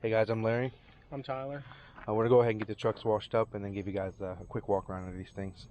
Hey guys, I'm Larry. I'm Tyler. We're gonna go ahead and get the trucks washed up and then give you guys a quick walk around of these things.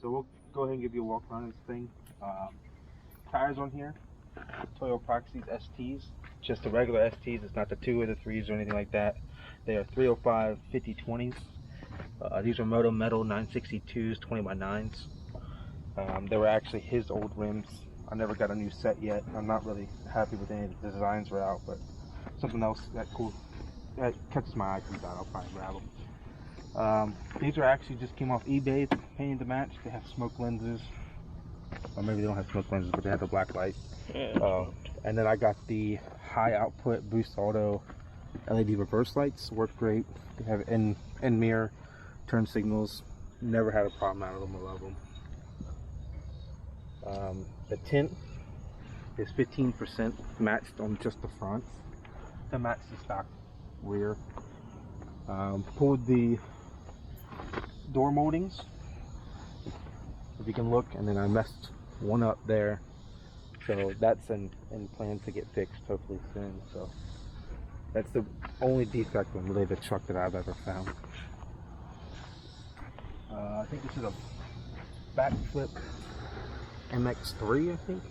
So we'll go ahead and give you a walk around this thing. Tires on here, Toyo Proxes STs, just the regular STs. It's not the 2 or the 3s or anything like that. They are 305 50/20s. These are Moto Metal 962s 20x9s. They were actually his old rims. I never got a new set yet. I'm not really happy with any of the designs were out, but something else that catches my eye comes out, I'll probably grab them. These are actually just came off eBay, painted to match. They have smoke lenses, or maybe they don't have smoke lenses, but they have the black light. And then I got the high output Boost Auto LED reverse lights. Work great. They have in mirror turn signals. Never had a problem out of them. I love them. The tint is 15% matched on just the front to match the stock rear. Pulled the door moldings, if you can look, and then I messed one up there, so that's in plan to get fixed hopefully soon. So that's the only defect on really the truck that I've ever found. I think this is a backflip MX3, I think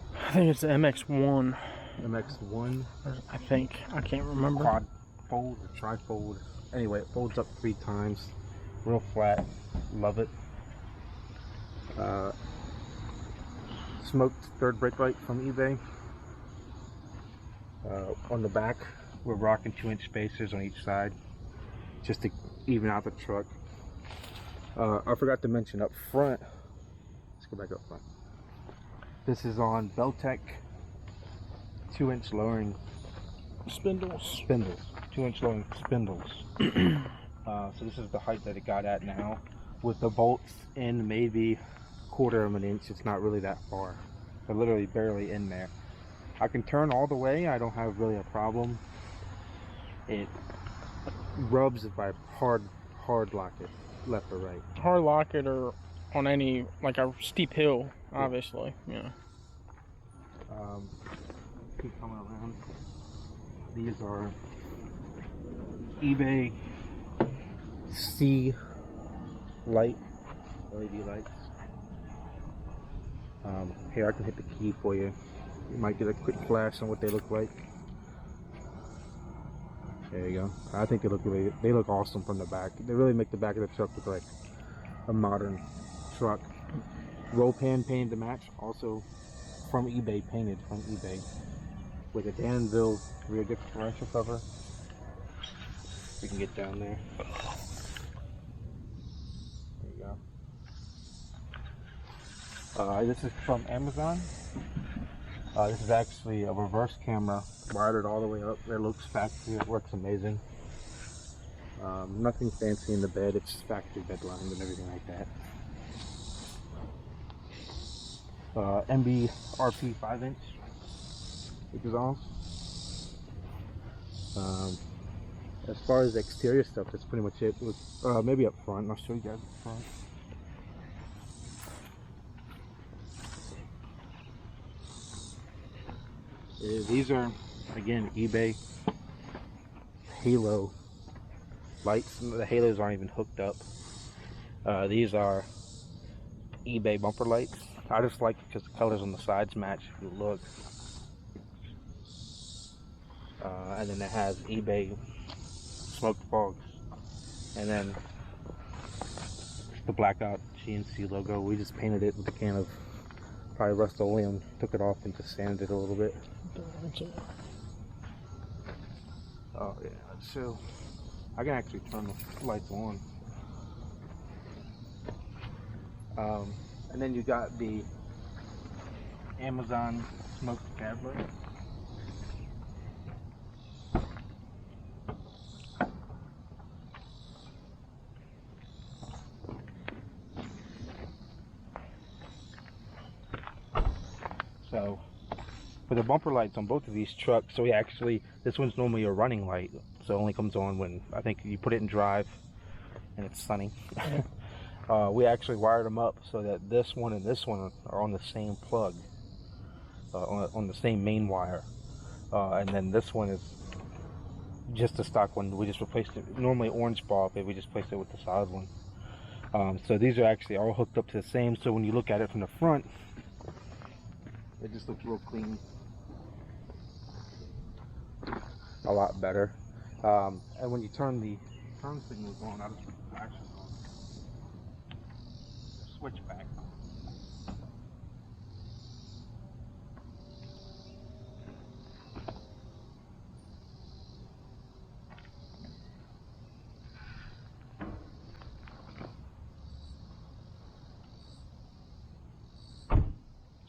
it's the MX1. MX1, I think. I can't remember. Quad fold or trifold. Anyway, it folds up 3 times. Real flat. Love it. Smoked third brake light from eBay. On the back, we're rocking 2-inch spacers on each side just to even out the truck. I forgot to mention up front. Let's go back up front. This is on Beltech 2-inch lowering Spindles. 2-inch lowering spindles. So this is the height that it got at now. With the bolts in maybe 1/4 of an inch, it's not really that far. They're literally barely in there. I can turn all the way, I don't have really a problem. It rubs if I hard lock it, left or right. Hard lock it or on any, like a steep hill, obviously. Yeah. Keep coming around. These are eBay C light, LED lights. Here I can hit the key for you. You might get a quick flash on what they look like. There you go. I think they look awesome from the back. They really make the back of the truck look like a modern truck. Roll pan painted to match, also from eBay, painted from eBay, with a Danville rear differential cover. We can get down there. There you go. This is from Amazon. This is actually a reverse camera, wired all the way up. It looks factory, it works amazing. Nothing fancy in the bed, it's factory bed lined and everything like that. MBRP 5-inch, which is on. As far as the exterior stuff, that's pretty much it. Maybe up front, I'll show you guys up front. These are, again, eBay halo lights. The halos aren't even hooked up. These are eBay bumper lights. I just like it because the colors on the sides match the look. And then it has eBay smoked fogs. And then the blackout GMC logo. We just painted it with a can of probably Rust-Oleum, took it off and just sanded it a little bit. Oh yeah, so I can actually turn the lights on. And then you got the Amazon smoked cab light. So for the bumper lights on both of these trucks, so we actually, this one's normally a running light, so it only comes on when I think you put it in drive and it's sunny. We actually wired them up so that this one and this one are on the same plug, on the same main wire, and then this one is just a stock one. We just replaced it, normally orange bulb, but we just placed it with the solid one. So these are actually all hooked up to the same, so when you look at it from the front, it just looks real clean. A lot better. And when you turn the turn signals on, I'll just put the flashes on. Switch back.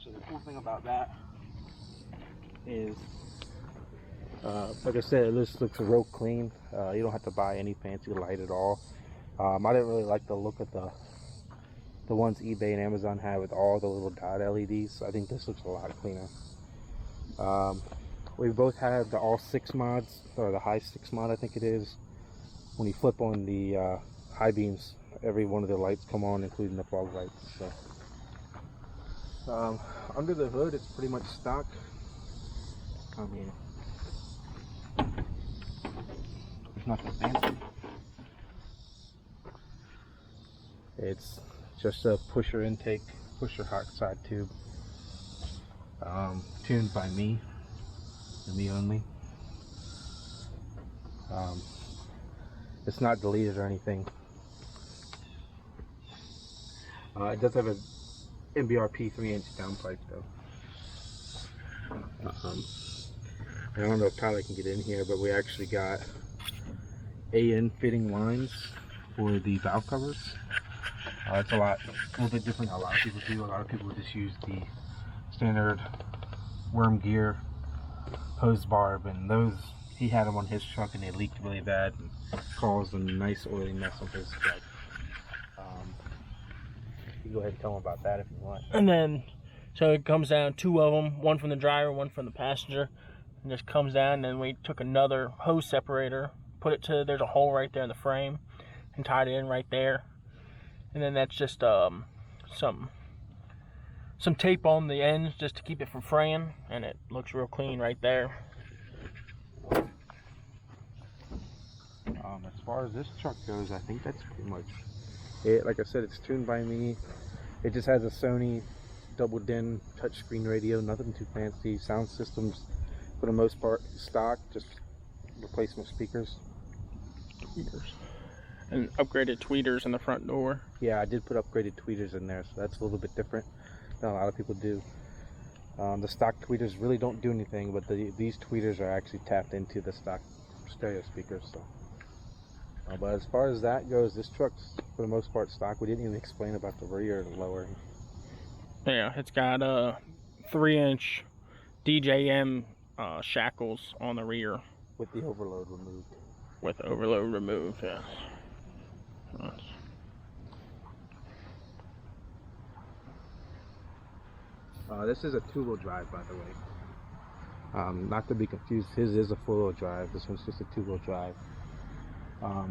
So the cool thing about that is, like I said, this looks real clean. You don't have to buy any fancy light at all. I didn't really like the look of the ones eBay and Amazon have with all the little dot LEDs. I think this looks a lot cleaner. We both have the all 6 mods, or the high 6 mod I think it is. When you flip on the high beams, every one of the lights come on, including the fog lights. So under the hood it's pretty much stock. I mean, it's nothing fancy. It's just a pusher intake, pusher hot side tube, tuned by me and me only. It's not deleted or anything. It does have a MBRP 3-inch downpipe though. I don't know if Tyler can get in here, but we actually got AN fitting lines for the valve covers. It's a little bit different than a lot of people do. A lot of people just use the standard worm gear hose barb, and those, he had them on his truck and they leaked really bad and caused a nice oily mess on his truck. You can go ahead and tell him about that if you want. And then, so it comes down, 2 of them, one from the driver, one from the passenger, and just comes down. And then we took another hose separator, put it to, there's a hole right there in the frame, and tied it in right there. And then that's just some tape on the ends just to keep it from fraying, and it looks real clean right there. As far as this truck goes, I think that's pretty much it. Like I said, it's tuned by me. It just has a Sony double din touchscreen radio, nothing too fancy. Sound systems, for the most part, stock, just replacement speakers. And upgraded tweeters in the front door. Yeah, I did put upgraded tweeters in there, so that's a little bit different than a lot of people do. The stock tweeters really don't do anything, but these tweeters are actually tapped into the stock stereo speakers. So, but as far as that goes, this truck's for the most part stock. We didn't even explain about the rear and lowering. Yeah, it's got 3-inch DJM shackles on the rear. With the overload removed. With overload removed, yeah. This is a 2-wheel drive, by the way. Not to be confused, his is a 4-wheel drive. This one's just a 2-wheel drive.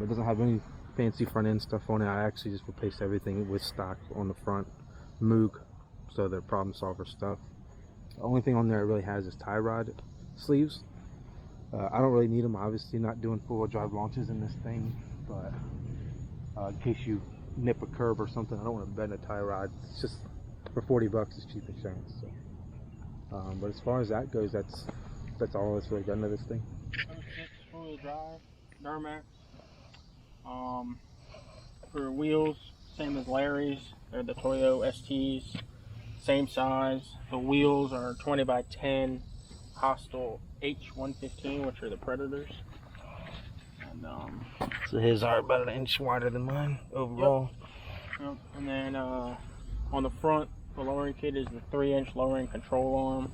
It doesn't have any fancy front end stuff on it. I actually just replaced everything with stock on the front. Moog, so they're problem solver stuff. The only thing on there it really has is tie rod sleeves. I don't really need them, obviously not doing 4-wheel drive launches in this thing, but in case you nip a curb or something, I don't want to bend a tie rod. It's just, for 40 bucks, it's cheap insurance. So. But as far as that goes, that's all that's really done to this thing. 4-wheel drive, Duramax. For wheels, same as Larry's. They're the Toyo STs, same size. The wheels are 20 by 10 Hostile H115, which are the Predators. And so his are about 1 inch wider than mine overall. Yep. And then on the front, the lowering kit is the 3-inch lowering control arm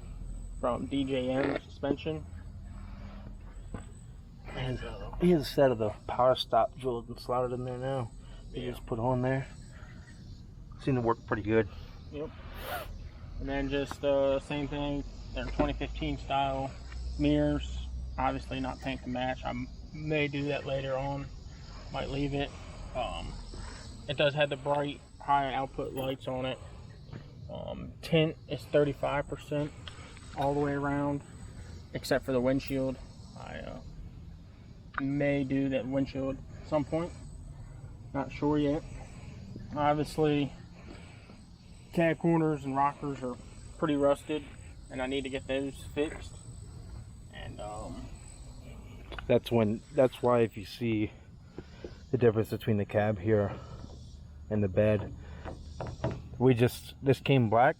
from DJM suspension. And here's a set of the power stop drilled and slotted in there now. You just put on there. Seem to work pretty good. Yep. And then just same thing. They're 2015 style mirrors. Obviously not paint to match. I may do that later on. Might leave it. It does have the bright high output lights on it. Tint is 35% all the way around, except for the windshield. I may do that windshield at some point. Not sure yet. Obviously, cab corners and rockers are pretty rusted, and I need to get those fixed. And that's why if you see the difference between the cab here and the bed, this came black.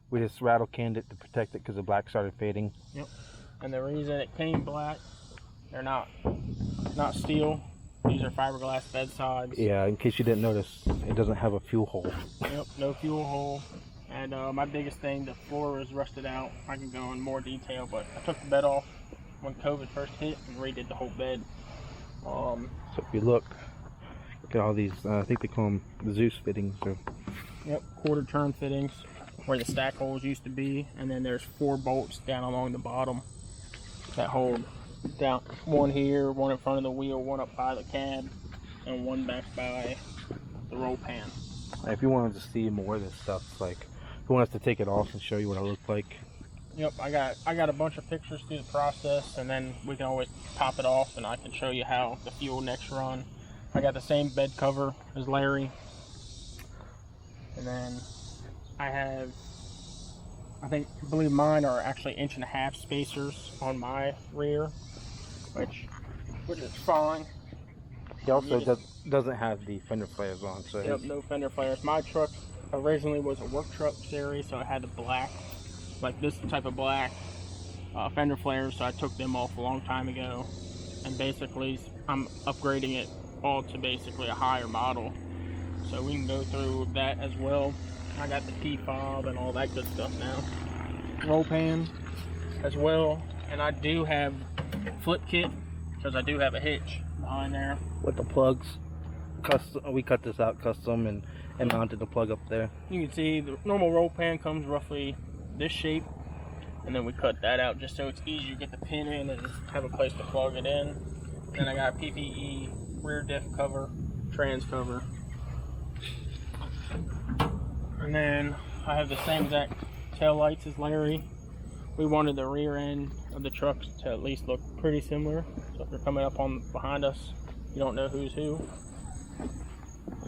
We just rattle canned it to protect it because the black started fading. Yep. And the reason it came black, they're not steel. These are fiberglass bedsides. Yeah, in case you didn't notice, it doesn't have a fuel hole. Yep, no fuel hole. And my biggest thing, the floor is rusted out. I can go in more detail, but I took the bed off when COVID first hit and redid the whole bed. So if you look at all these, I think they call them the Zeus fittings. Or... Yep, quarter turn fittings where the stack holes used to be, and then there's 4 bolts down along the bottom that hold down, one here, one in front of the wheel, one up by the cab, and one back by the roll pan. If you wanted to see more of this stuff, like if you want us to take it off and show you what it looked like. Yep, I got a bunch of pictures through the process, and then we can always top it off and I can show you how the fuel next run. I got the same bed cover as Larry. And then I believe mine are actually 1.5 inch spacers on my rear, which is fine. He also doesn't have the fender flares on, so yep, no fender flares. My truck originally was a work truck series, so it had the black, like this type of black fender flares, so I took them off a long time ago, and basically I'm upgrading it all to basically a higher model, so we can go through that as well. I got the P fob and all that good stuff now. Roll pan as well. And I do have flip kit because I do have a hitch behind there with the plugs. Custom. We cut this out custom and mounted the plug up there. You can see the normal roll pan comes roughly this shape, and then we cut that out just so it's easier to get the pin in and just have a place to plug it in. Then I got PPE rear diff cover, trans cover, and then I have the same exact tail lights as Larry. We wanted the rear end of the trucks to at least look pretty similar, so if you're coming up on behind us, you don't know who's who.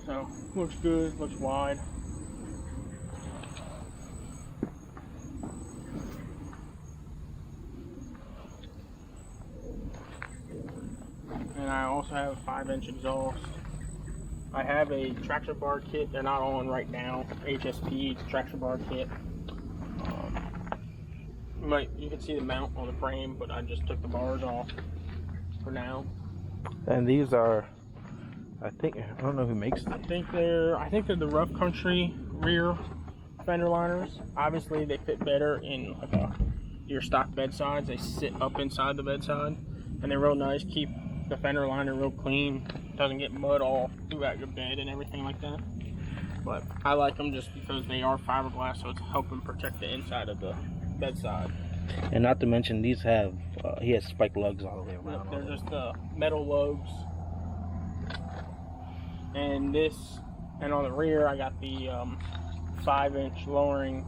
So looks good, looks wide. And I also have a 5-inch exhaust. I have a traction bar kit. They're not on right now. HSP traction bar kit. You can see the mount on the frame, but I just took the bars off for now. And these are, I don't know who makes them. I think they're the Rough Country rear fender liners. Obviously, they fit better in like your stock bed sides. They sit up inside the bedside, and they're real nice. Keep the fender liner real clean. Doesn't get mud all throughout your bed and everything like that. But I like them just because they are fiberglass, so it's helping protect the inside of the bedside. And not to mention, these have he has spike lugs all the way around. They're just metal lugs. And on the rear, I got the 5-inch lowering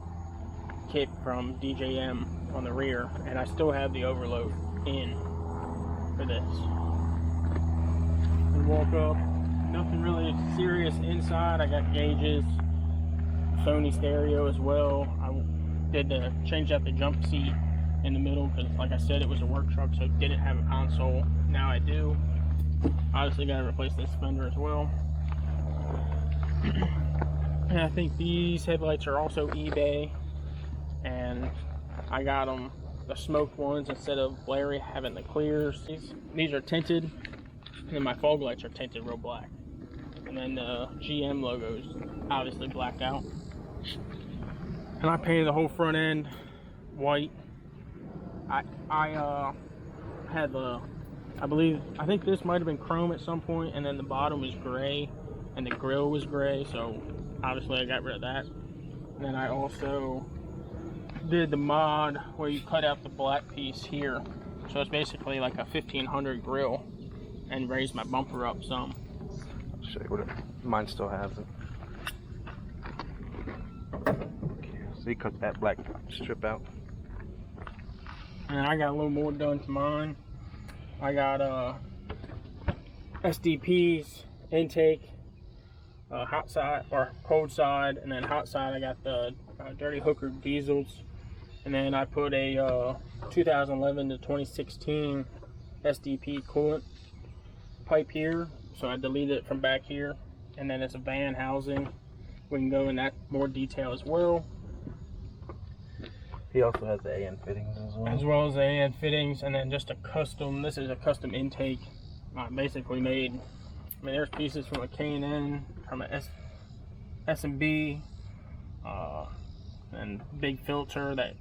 kit from DJM on the rear, and I still have the overload in for this. And walk up, nothing really serious inside. I got gauges, Sony stereo as well. I did change out the jump seat in the middle because, like I said, it was a work truck, so it didn't have a console. Now I do. Obviously, got to replace this fender as well. And I think these headlights are also eBay, and I got them the smoked ones instead of Larry having the clears. These are tinted, and then my fog lights are tinted real black, and then the GM logos obviously blacked out. And I painted the whole front end white. I think this might have been chrome at some point, and then the bottom was gray and the grill was gray, so obviously I got rid of that. And then I also did the mod where you cut out the black piece here, so it's basically like a 1500 grill, and raised my bumper up some. I'll show you what mine still has it. So you cut that black strip out. And I got a little more done to mine. I got SDP's intake, hot side or cold side, and then hot side I got the dirty hooker diesels, and then I put a 2011 to 2016 SDP coolant pipe here, so I deleted it from back here, and then it's a van housing. We can go in that more detail as well. He also has the AN fittings as well. As well as the AN fittings, and then just a custom, this is a custom intake. Basically made, there's pieces from a K&N, from a S&B, and big filter that,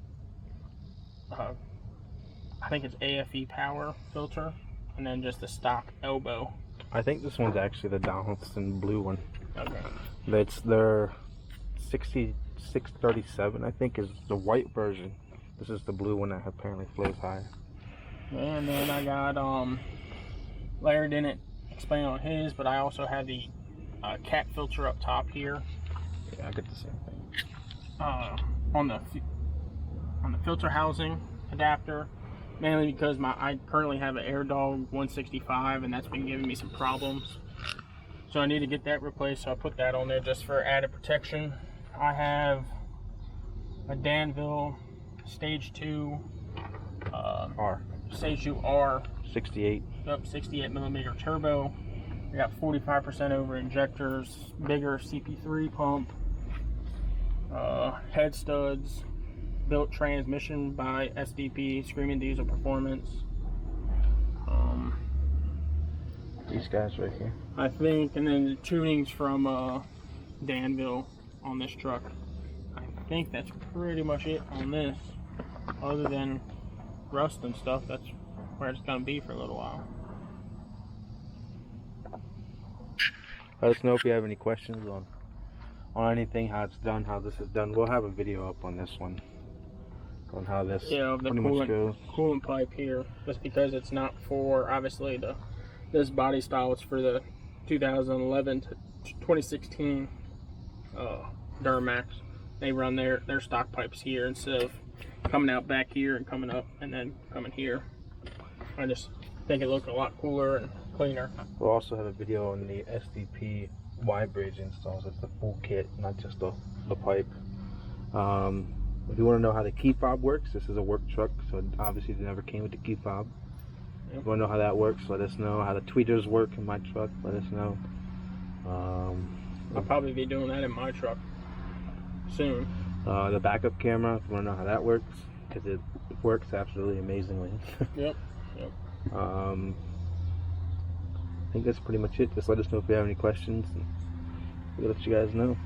I think it's AFE power filter, and then just a stock elbow. I think this one's actually the Donaldson blue one. Okay. That's their 6637, I think, is the white version. This is the blue one that apparently flows higher. And then I got, Larry didn't explain on his, but I also have the cat filter up top here. Yeah, I get the same thing. On the filter housing adapter, mainly because I currently have an AirDog 165, and that's been giving me some problems. So I need to get that replaced, so I put that on there just for added protection. I have a Danville Stage 2 Stage 2 R 68. Up 68mm turbo. I got 45% over injectors, bigger CP3 pump, head studs, built transmission by SDP, Screaming Diesel Performance. These guys right here, I think, and then the tunings from Danville on this truck. I think that's pretty much it on this, other than rust and stuff, that's where it's gonna be for a little while. Let us know if you have any questions on anything, how it's done, how this is done. We'll have a video up on this one on how this The pretty much goes. coolant pipe here, just because it's not for obviously this body style. It's for the 2011 to 2016 Duramax. They run their stock pipes here instead of coming out back here and coming up and then coming here. I just think it looked a lot cooler and cleaner. We'll also have a video on the SDP Y bridge installs. It's the full kit, not just the pipe. If you want to know how the key fob works, this is a work truck, so obviously it never came with the key fob. If you want to know how that works, let us know. How the tweeters work in my truck, let us know. I'll probably be doing that in my truck soon. The backup camera, if you want to know how that works, because it works absolutely amazingly. Yep. I think that's pretty much it. Just let us know if you have any questions, and we'll let you guys know.